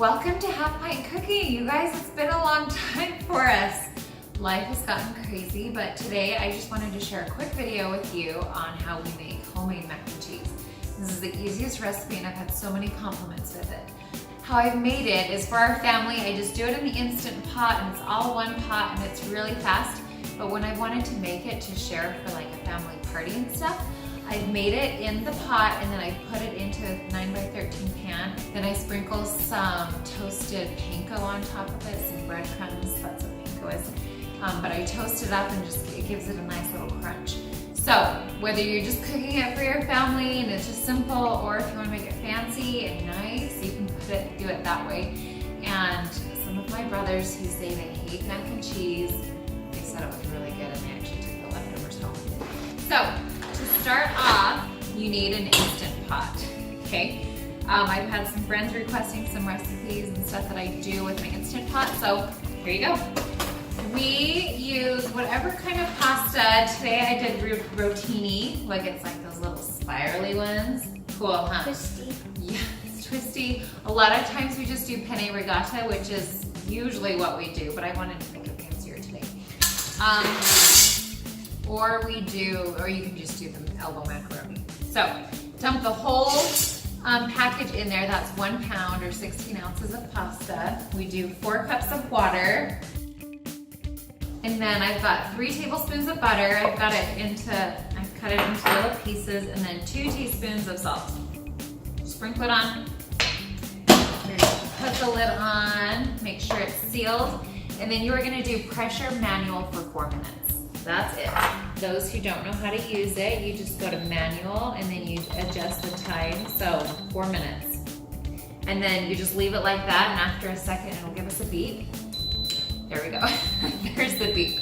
Welcome to HalfPint Cooking. You guys, it's been a long time for us. Life has gotten crazy, but today I just wanted to share a quick video with you on how we make homemade mac and cheese. This is the easiest recipe and I've had so many compliments with it. How I've made it is for our family. I just do it in the Instant Pot and it's all one pot and it's really fast. But when I wanted to make it to share for like a family party and stuff, I've made it in the pot and then I put it into a 9x13 pan. Then I sprinkle some toasted panko on top of it, some breadcrumbs, that's what panko is. But I toast it up and it gives it a nice little crunch. So whether you're just cooking it for your family and it's just simple, or if you want to make it fancy and nice, you can do it that way. And some of my brothers who say they hate mac and cheese, they said it was really good and they actually took the leftovers home. So to start off, you need an Instant Pot, okay? I've had some friends requesting some recipes and stuff that I do with my Instant Pot, so here you go. We use whatever kind of pasta. Today I did rotini, it's like those little spirally ones. Cool, huh? Twisty. Yeah, it's twisty. A lot of times we just do penne rigata, which is usually what we do, but I wanted to make it fancier today. Or you can just do the elbow macaroni. So dump the whole package in there. That's 1 pound or 16 ounces of pasta. We do 4 cups of water. And then I've got 3 tablespoons of butter. I've cut it into little pieces, and then 2 teaspoons of salt. Sprinkle it on. Put the lid on, make sure it's sealed. And then you are gonna do pressure manual for 4 minutes. That's it. Those who don't know how to use it, you just go to manual and then you adjust the time, so 4 minutes. And then you just leave it like that, and after a second it'll give us a beep. There we go. There's the beep.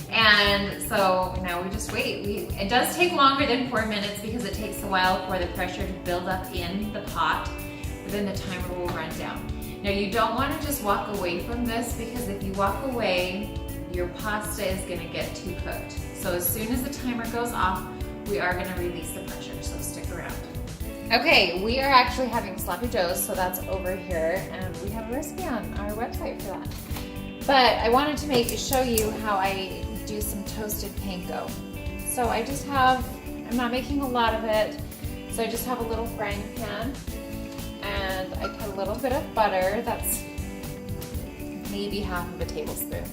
And so now we just wait. It does take longer than 4 minutes because it takes a while for the pressure to build up in the pot, but then the timer will run down. Now you don't want to just walk away from this, because if you walk away, your pasta is going to get too cooked. So as soon as the timer goes off, we are going to release the pressure, so stick around. Okay, we are actually having sloppy joes, so that's over here, and we have a recipe on our website for that. But I wanted to show you how I do some toasted panko. So I'm not making a lot of it, so I just have a little frying pan, and I put a little bit of butter, that's maybe half of a tablespoon,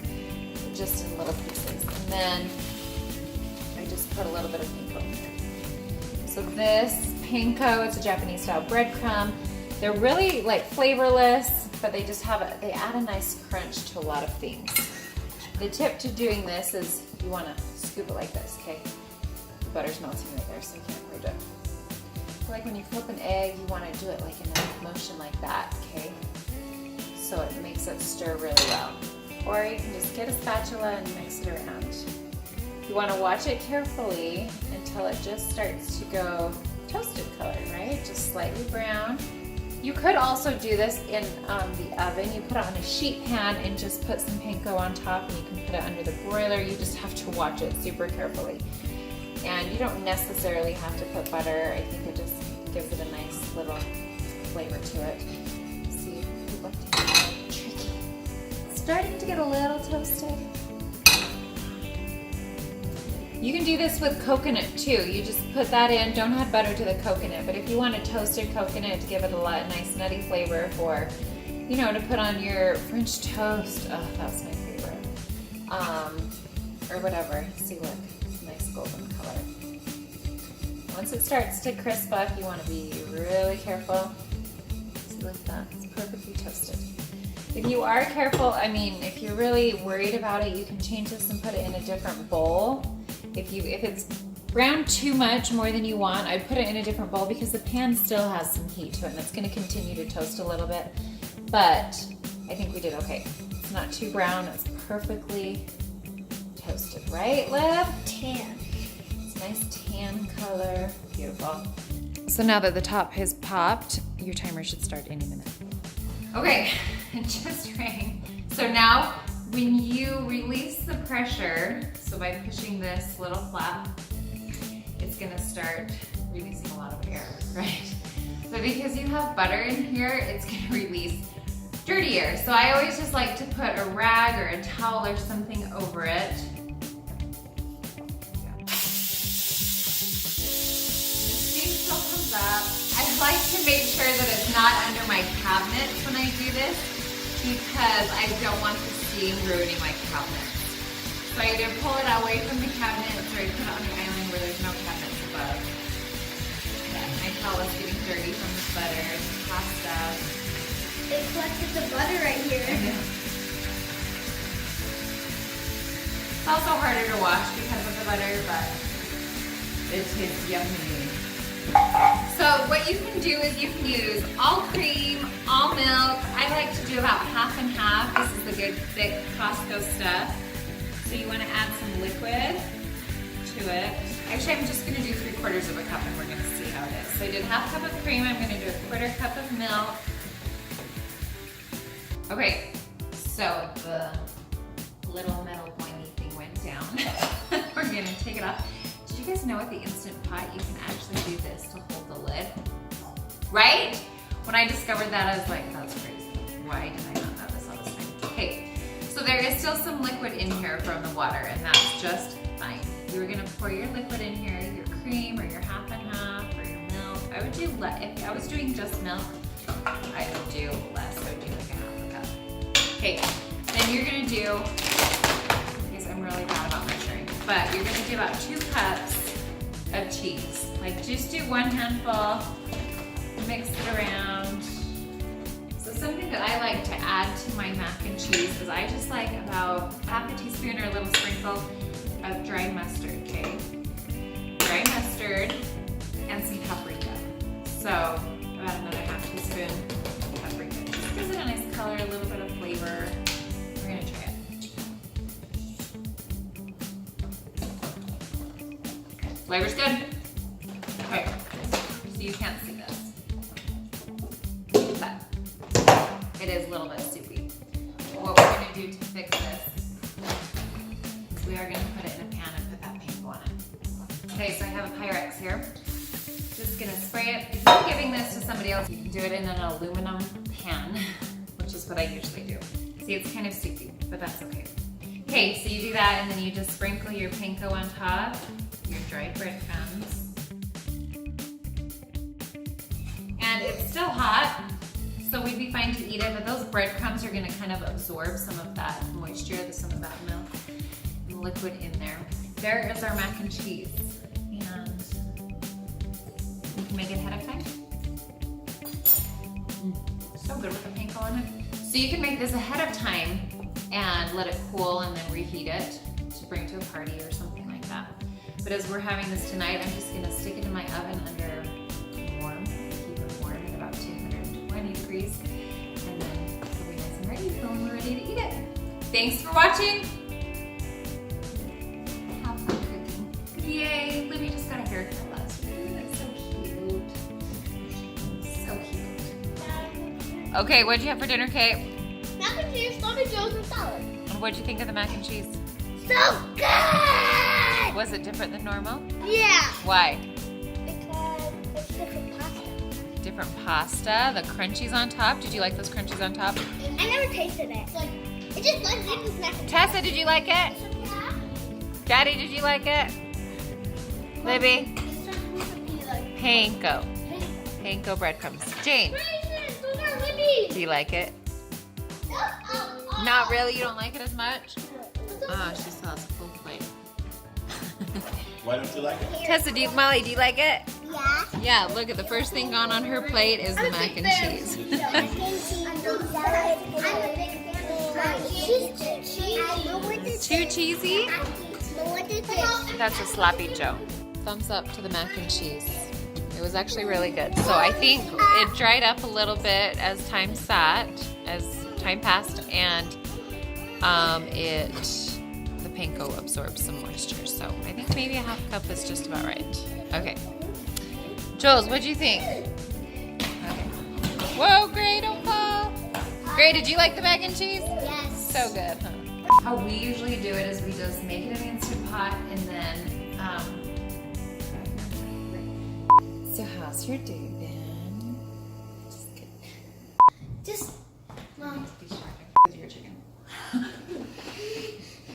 just in little pieces. And then I just put a little bit of panko in there. So this panko, it's a Japanese style breadcrumb. They're really flavorless, but they add a nice crunch to a lot of things. The tip to doing this is you want to scoop it like this, okay? The butter's melting right there, so you can't quite do it. Like when you flip an egg, you want to do it like in a motion like that, okay? So it makes it stir really well. Or you can just get a spatula and mix it around. You want to watch it carefully until it just starts to go toasted color, right? Just slightly brown. You could also do this in the oven. You put it on a sheet pan and just put some panko on top, and you can put it under the broiler. You just have to watch it super carefully. And you don't necessarily have to put butter. I think it just gives it a nice little flavor to it. See, it looked tricky. It's starting to get a little toasted. You can do this with coconut too. You just put that in, don't add butter to the coconut, but if you want a toasted coconut to give it a nice nutty flavor for, to put on your French toast. Oh, that's my favorite. Or whatever. See, look, nice golden color. Once it starts to crisp up, you want to be really careful. See, like that, it's perfectly toasted. If you are careful, if you're really worried about it, you can change this and put it in a different bowl. If it's browned too much, more than you want, I'd put it in a different bowl because the pan still has some heat to it and it's going to continue to toast a little bit. But I think we did okay. It's not too brown, it's perfectly toasted, right, Liv? Tan. It's a nice tan color. Beautiful. So now that the top has popped, your timer should start any minute. Okay, it just rang. So now, when you release the pressure, so by pushing this little flap, it's gonna start releasing a lot of air, right? So because you have butter in here, it's gonna release dirtier. So I always just like to put a rag or a towel or something over it. Up. I like to make sure that it's not under my cabinets when I do this because I don't want the steam ruining my cabinets. So I either pull it away from the cabinets or I put it on the island where there's no cabinets above. Yeah, my towel is getting dirty from the butter and the pasta. It collected the butter right here. I know. It's also harder to wash because of the butter, but it tastes yummy. So what you can do is you can use all cream, all milk. I like to do about half and half. This is the good thick Costco stuff. So you want to add some liquid to it. Actually, I'm just going to do 3/4 of a cup and we're going to see how it is. So I did 1/2 cup of cream. I'm going to do 1/4 cup of milk. Okay, so the little metal pointy thing went down. We're going to take it off. Did you guys know with the Instant Pot, you can actually do this to hold the lid? Right? When I discovered that, I was like, that's crazy. Why did I not know this all this time? Okay, so there is still some liquid in here from the water, and that's just fine. You're gonna pour your liquid in here, your cream, or your half and half, or your milk. I would do less. If I was doing just milk, I would do less. I would do like 1/2 cup. Okay, then you're gonna do, because I'm really bad about measuring, but you're gonna do about 2 cups of cheese. Like just do 1 handful, mix it around. So something that I like to add to my mac and cheese is I just like about 1/2 teaspoon or a little sprinkle of dry mustard, okay? Dry mustard and some paprika. So about another 1/2 teaspoon of paprika. Just gives it a nice color, a little bit of flavor. We're gonna try it. Flavor's good. Okay, so you can't see this, but it is a little bit soupy. What we're gonna do to fix this is we are gonna put it in a pan and put that panko on it. Okay, so I have a Pyrex here. Just gonna spray it. If you're giving this to somebody else, you can do it in an aluminum pan, which is what I usually do. See, it's kind of soupy, but that's okay. Okay, so you do that and then you just sprinkle your panko on top. Your dried breadcrumbs. And it's still hot, so we'd be fine to eat it, but those breadcrumbs are gonna kind of absorb some of that moisture, some of that milk and liquid in there. There is our mac and cheese. And you can make it ahead of time. So good with the panko on it. So you can make this ahead of time and let it cool and then reheat it to bring to a party or something like that. But as we're having this tonight, I'm just gonna stick it in my oven under warm, keep it warm at about 220 degrees, and then it'll be nice and ready when we're ready to eat it. Thanks for watching. Have fun cooking. Yay, Libby just got a haircut last week. That's so cute. So cute. Okay, what'd you have for dinner, Kate? Mac and cheese, Tommy Joe's, and salad. And what'd you think of the mac and cheese? So good! Was it different than normal? Yeah. Why? Because it's different pasta. Different pasta, the crunchies on top. Did you like those crunchies on top? I never tasted it. Like, it just blends in with mac and cheese. Tessa, did you like it? Yeah. Daddy, did you like it? Libby? It's supposed to be like Panko. Panko breadcrumbs. Jane, raisins, those are Libby's. do you like it? Not really? You don't like it as much? Oh, she still has a full plate. Why don't you like it? Tessa, Molly, do you like it? Yeah. Yeah, look at the first thing gone on her plate is the mac and cheese. Too cheesy? That's a sloppy Joe. Thumbs up to the mac and cheese. It was actually really good. So I think it dried up a little bit as time passed, and the panko absorbed some moisture. So I think maybe a 1/2 cup is just about right. Okay. Jules, what'd you think? Okay. Whoa, Gray, don't fall. Gray, did you like the mac and cheese? Yes. So good, huh? How we usually do it is we just make it in an Instant Pot and then, so how's your day been?